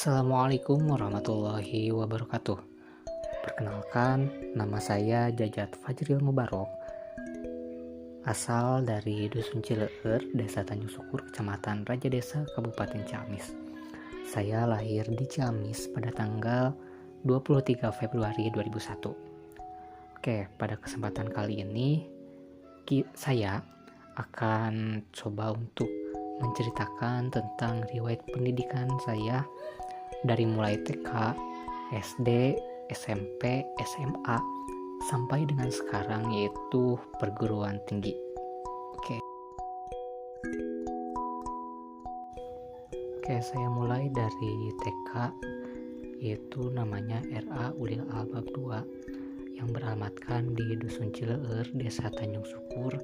Assalamualaikum warahmatullahi wabarakatuh. Perkenalkan, nama saya Jajat Fajril Mubarok, asal dari Dusun Cileueur, Desa Tanjung Sukur, Kecamatan Raja Desa, Kabupaten Ciamis. Saya lahir di Ciamis pada tanggal 23 Februari 2001. Oke, pada kesempatan kali ini saya akan coba untuk menceritakan tentang riwayat pendidikan saya dari mulai TK, SD, SMP, SMA, sampai dengan sekarang, yaitu perguruan tinggi. Oke, saya mulai dari TK, yaitu namanya RA Ulil Albab 2, yang beralamatkan di Dusun Cileueur, Desa Tanjung Sukur,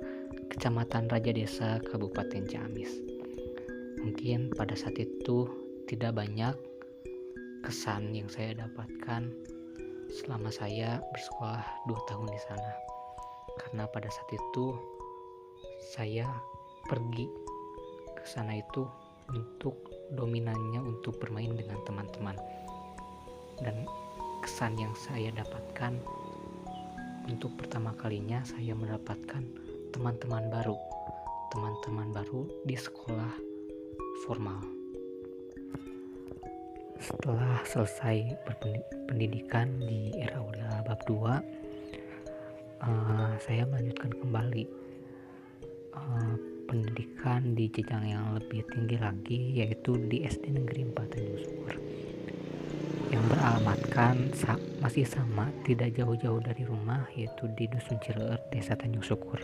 Kecamatan Raja Desa, Kabupaten Ciamis. Mungkin pada saat itu tidak banyak kesan yang saya dapatkan selama saya bersekolah 2 tahun di sana, karena pada saat itu saya pergi ke sana itu untuk dominannya untuk bermain dengan teman-teman, dan kesan yang saya dapatkan untuk pertama kalinya saya mendapatkan teman-teman baru di sekolah formal. Setelah selesai berpendidikan di RA Ulil Albab 2, saya melanjutkan kembali pendidikan di jenjang yang lebih tinggi lagi, yaitu di SD Negeri 4 Tanjung Sukur, yang beralamatkan masih sama, tidak jauh-jauh dari rumah, yaitu di Dusun Cileueur, Desa Tanjung Sukur.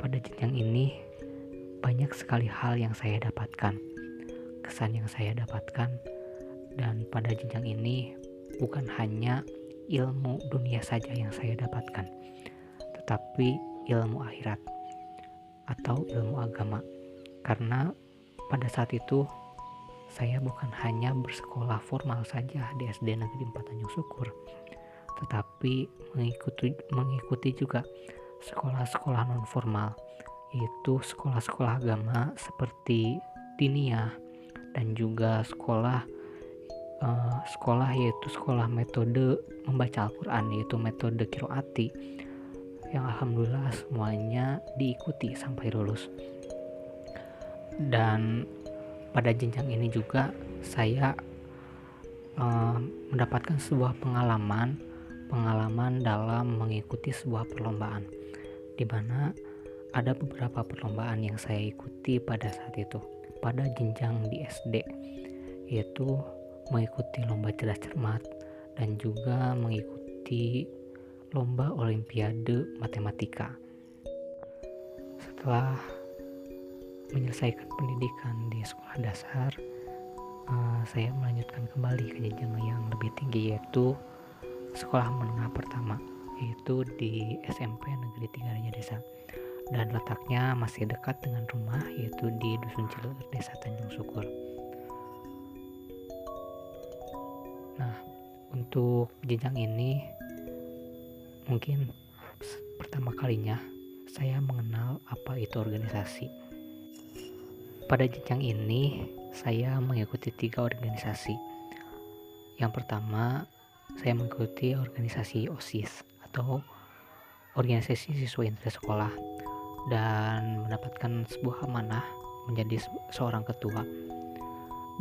Pada jenjang ini banyak sekali hal yang saya dapatkan, kesan yang saya dapatkan, dan pada jenjang ini bukan hanya ilmu dunia saja yang saya dapatkan, tetapi ilmu akhirat atau ilmu agama. Karena pada saat itu saya bukan hanya bersekolah formal saja di SD Negeri 4 Tanjung Sukur, tetapi mengikuti juga sekolah-sekolah non formal, yaitu sekolah-sekolah agama seperti diniyah, dan juga sekolah yaitu sekolah metode membaca Al-Quran, yaitu metode Qiraati, yang alhamdulillah semuanya diikuti sampai lulus. Dan pada jenjang ini juga saya mendapatkan sebuah pengalaman dalam mengikuti sebuah perlombaan, di mana ada beberapa perlombaan yang saya ikuti pada saat itu pada jenjang di SD, yaitu mengikuti lomba cerdas cermat dan juga mengikuti lomba olimpiade matematika. Setelah menyelesaikan pendidikan di sekolah dasar, saya melanjutkan kembali ke jenjang yang lebih tinggi, yaitu sekolah menengah pertama, yaitu di SMP Negeri 3 Raja Desa, dan letaknya masih dekat dengan rumah, yaitu di Dusun Cileueur, Desa Tanjung Sukur. Nah, untuk jenjang ini mungkin pertama kalinya saya mengenal apa itu organisasi. Pada jenjang ini saya mengikuti 3 organisasi. Yang pertama, saya mengikuti organisasi OSIS atau organisasi siswa inti sekolah, dan mendapatkan sebuah amanah menjadi seorang ketua.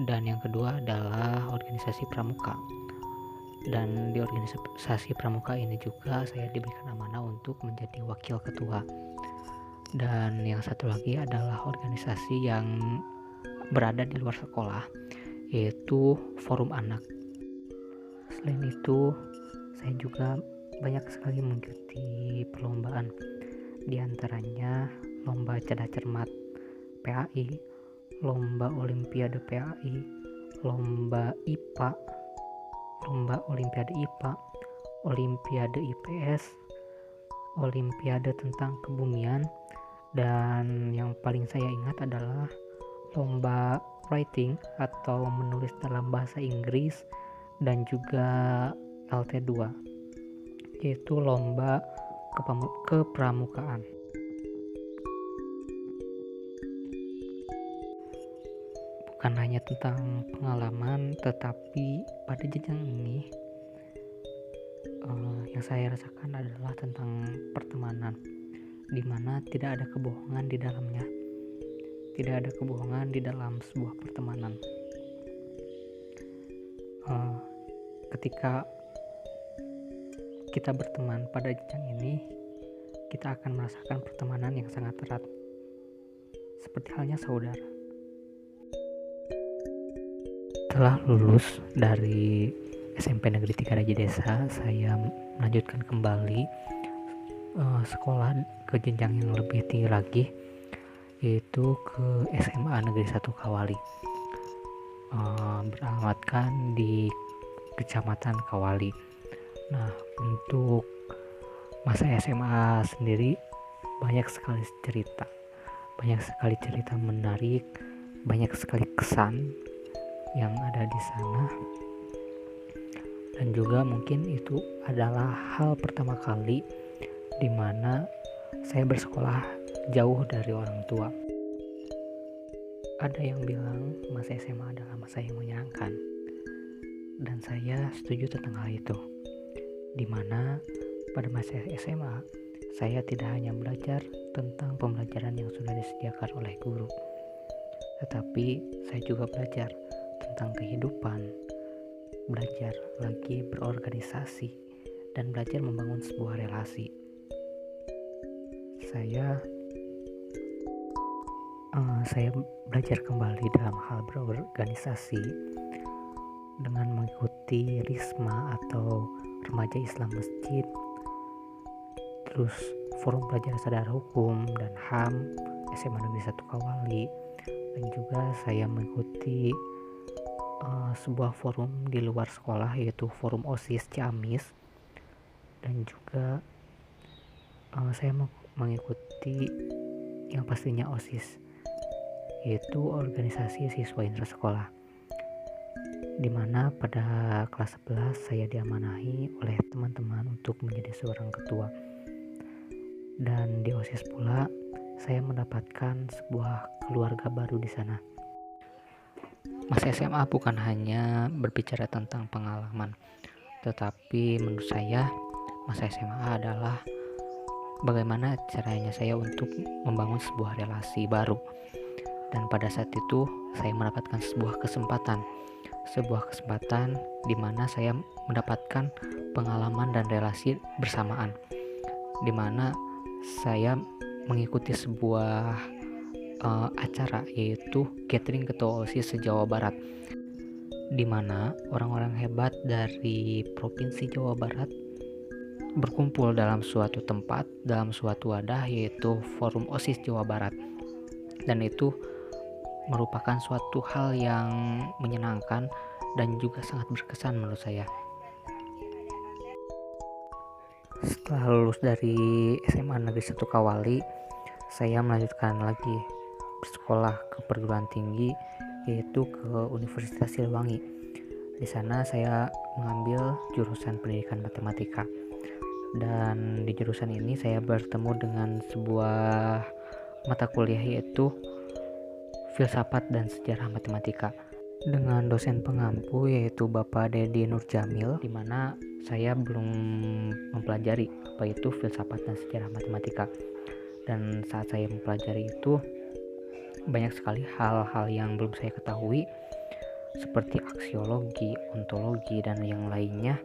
Dan yang kedua adalah organisasi pramuka, dan di organisasi pramuka ini juga saya diberikan amanah untuk menjadi wakil ketua. Dan yang satu lagi adalah organisasi yang berada di luar sekolah, yaitu Forum Anak. Selain itu, saya juga banyak sekali mengikuti perlombaan, di antaranya lomba cerdas cermat PAI, lomba olimpiade PAI, lomba IPA, lomba olimpiade IPA, olimpiade IPS, olimpiade tentang kebumian, dan yang paling saya ingat adalah lomba writing atau menulis dalam bahasa Inggris, dan juga LT2, yaitu lomba kepramukaan. bukan hanya tentang pengalaman, tetapi pada jenjang ini yang saya rasakan adalah tentang pertemanan, di mana tidak ada kebohongan di dalamnya. Tidak ada kebohongan di dalam sebuah pertemanan. Ketika kita berteman pada jenjang ini, kita akan merasakan pertemanan yang sangat erat, seperti halnya saudara. Setelah lulus dari SMP Negeri 3 Raja Desa, saya melanjutkan kembali sekolah ke jenjang yang lebih tinggi lagi, yaitu ke SMA Negeri 1 Kawali, beralamatkan di Kecamatan Kawali. Nah, untuk masa SMA sendiri banyak sekali cerita menarik, banyak sekali kesan yang ada di sana, dan juga mungkin itu adalah hal pertama kali di mana saya bersekolah jauh dari orang tua. Ada yang bilang masa SMA adalah masa yang menyenangkan, dan saya setuju tentang hal itu, di mana pada masa SMA saya tidak hanya belajar tentang pembelajaran yang sudah disediakan oleh guru, tetapi saya juga belajar tentang kehidupan, belajar lagi berorganisasi, dan belajar membangun sebuah relasi. Saya belajar kembali dalam hal berorganisasi dengan mengikuti RISMA atau Remaja Islam Masjid, terus Forum Pelajar Sadar Hukum dan HAM SMA Negeri 1 Kawali, dan juga saya mengikuti sebuah forum di luar sekolah, yaitu Forum OSIS Ciamis, dan juga saya mengikuti yang pastinya OSIS, yaitu organisasi siswa intrasekolah, di mana pada kelas 11 saya diamanahi oleh teman-teman untuk menjadi seorang ketua, dan di OSIS pula saya mendapatkan sebuah keluarga baru di sana. Masa SMA bukan hanya berbicara tentang pengalaman, tetapi menurut saya masa SMA adalah bagaimana caranya saya untuk membangun sebuah relasi baru. Dan pada saat itu saya mendapatkan sebuah kesempatan di mana saya mendapatkan pengalaman dan relasi bersamaan, di mana saya mengikuti sebuah acara, yaitu gathering ketua OSIS se-Jawa Barat, di mana orang-orang hebat dari Provinsi Jawa Barat berkumpul dalam suatu tempat, dalam suatu wadah, yaitu Forum OSIS Jawa Barat. Dan itu merupakan suatu hal yang menyenangkan dan juga sangat berkesan menurut saya. Setelah lulus dari SMA Negeri 1 Kawali, saya melanjutkan lagi bersekolah ke perguruan tinggi, yaitu ke Universitas Siliwangi. Di sana saya mengambil jurusan pendidikan matematika, dan di jurusan ini saya bertemu dengan sebuah mata kuliah, yaitu filsafat dan sejarah matematika, dengan dosen pengampu yaitu Bapak Dedi Nurjamil, di mana saya belum mempelajari apa itu filsafat dan sejarah matematika. Dan saat saya mempelajari itu banyak sekali hal-hal yang belum saya ketahui, seperti aksiologi, ontologi, dan yang lainnya.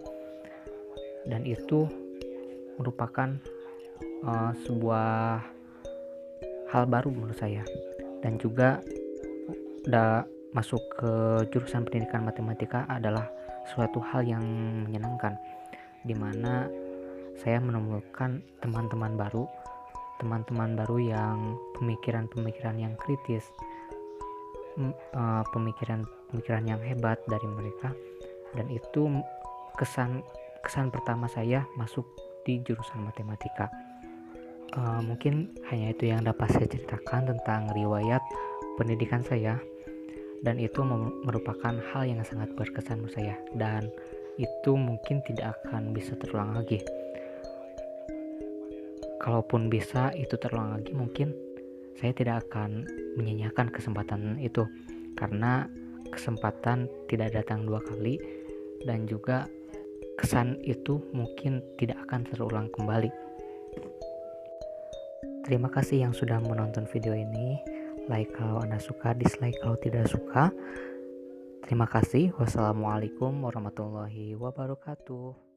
Dan itu merupakan sebuah hal baru menurut saya. Dan juga masuk ke jurusan pendidikan matematika adalah suatu hal yang menyenangkan, di mana saya menemukan teman-teman baru yang pemikiran yang kritis, pemikiran yang hebat dari mereka. Dan itu kesan pertama saya masuk di jurusan matematika. Mungkin hanya itu yang dapat saya ceritakan tentang riwayat pendidikan saya, dan itu merupakan hal yang sangat berkesan menurut saya, dan itu mungkin tidak akan bisa terulang lagi. Kalaupun bisa itu terulang lagi, mungkin saya tidak akan menyanyiakan kesempatan itu, karena kesempatan tidak datang dua kali, dan juga kesan itu mungkin tidak akan terulang kembali. Terima kasih yang sudah menonton video ini. Like kalau Anda suka, dislike kalau tidak suka. Terima kasih. Wassalamualaikum warahmatullahi wabarakatuh.